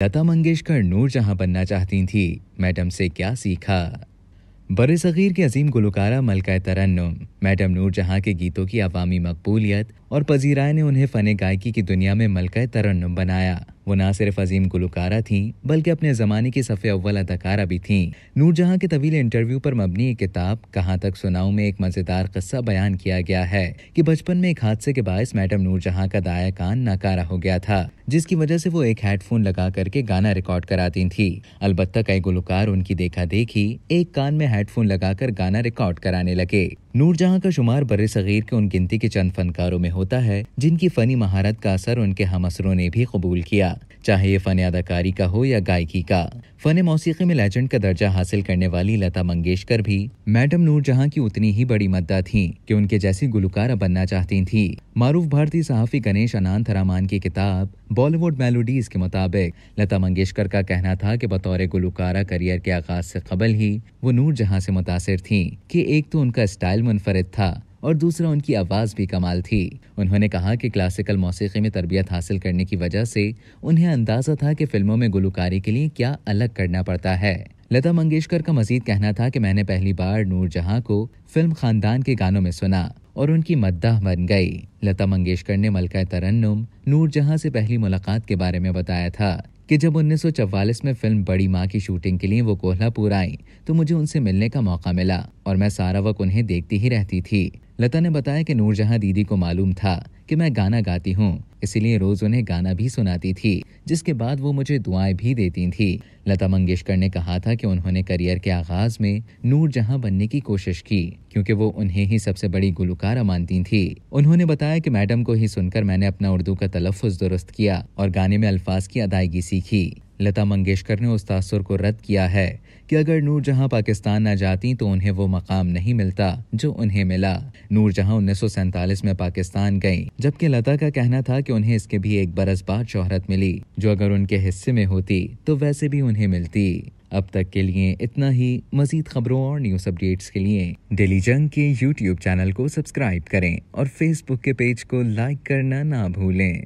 लता मंगेशकर नूरजहां बनना चाहती थी, मैडम से क्या सीखा। बरसगीर की अजीम गुलकारा मलका तरन्नुम मैडम नूरजहां के गीतों की अवामी मकबूलियत और पजीराय ने उन्हें फ़न गायकी की दुनिया में मलका तरन्नुम बनाया। वो ना सिर्फ अजीम गुलकारा थीं बल्कि अपने ज़माने की सफ़े अव्वल अदाकारा भी थीं। नूरजहां के तवील इंटरव्यू पर मबनी एक किताब कहाँ तक सुनाऊं में एक मज़ेदार किस्सा बयान किया गया है कि बचपन में एक हादसे के बायस मैडम नूरजहां का दाया कान नाकारा हो गया था, जिसकी वजह से वो एक हेडफोन लगा करके गाना रिकॉर्ड कराती थी। अलबत्ता कई गुलकार उनकी देखा देखी एक कान में हेडफोन लगाकर गाना रिकॉर्ड कराने लगे। नूरजहां का शुमार बरसगीर के उन गिनती के चंद फनकारों में होता है जिनकी फनी महारत का असर उनके हमअसरों ने भी कबूल किया, चाहे ये फन अदाकारी का हो या गायकी का। फन मौसीकी में लेजेंड का दर्जा हासिल करने वाली लता मंगेशकर भी मैडम नूरजहां की उतनी ही बड़ी मद्दा थीं कि उनके जैसी गुलकारा बनना चाहती थीं। मारूफ भारतीय सहाफ़ी गणेश अनंत रामान की किताब बॉलीवुड मेलोडीज के मुताबिक लता मंगेशकर का कहना था कि बतौर गुलकारा करियर के आगाज से कबल ही वो नूरजहां से मुतासिर थीं कि एक तो उनका स्टाइल मुनफरिद था और दूसरा उनकी आवाज़ भी कमाल थी। उन्होंने कहा कि क्लासिकल मौसीकी में तरबियत हासिल करने की वजह से उन्हें अंदाज़ा था कि फिल्मों में गुलकारी के लिए क्या अलग करना पड़ता है। लता मंगेशकर का मजीद कहना था कि मैंने पहली बार नूरजहां को फिल्म खानदान के गानों में सुना और उनकी मद्दाह बन गई। लता मंगेशकर ने मलका तरन्नुम नूरजहां से पहली मुलाकात के बारे में बताया था कि जब 1944 में फिल्म बड़ी माँ की शूटिंग के लिए वो कोल्हापुर आई तो मुझे उनसे मिलने का मौका मिला और मैं सारा वक्त उन्हें देखती ही रहती थी। लता ने बताया कि नूरजहां दीदी को मालूम था कि मैं गाना गाती हूँ, इसीलिए रोज उन्हें गाना भी सुनाती थी, जिसके बाद वो मुझे दुआएं भी देती थी। लता मंगेशकर ने कहा था कि उन्होंने करियर के आगाज में नूरजहां बनने की कोशिश की क्योंकि वो उन्हें ही सबसे बड़ी गुलकारा मानती थी। उन्होंने बताया कि मैडम को ही सुनकर मैंने अपना उर्दू का तलफ़्फ़ुज़ दुरुस्त किया और गाने में अल्फाज की अदायगी सीखी। लता मंगेशकर ने उस तासुर को रद्द किया है कि अगर नूरजहां पाकिस्तान न जाती तो उन्हें वो मकाम नहीं मिलता जो उन्हें मिला। नूरजहां 1947 में पाकिस्तान गईं, जबकि लता का कहना था कि उन्हें इसके भी एक बरस बाद शोहरत मिली जो अगर उनके हिस्से में होती तो वैसे भी उन्हें मिलती। अब तक के लिए इतना ही। मजीद खबरों और न्यूज़ अपडेट्स के लिए डेली जंग के YouTube चैनल को सब्सक्राइब करें और Facebook के पेज को लाइक करना ना भूलें।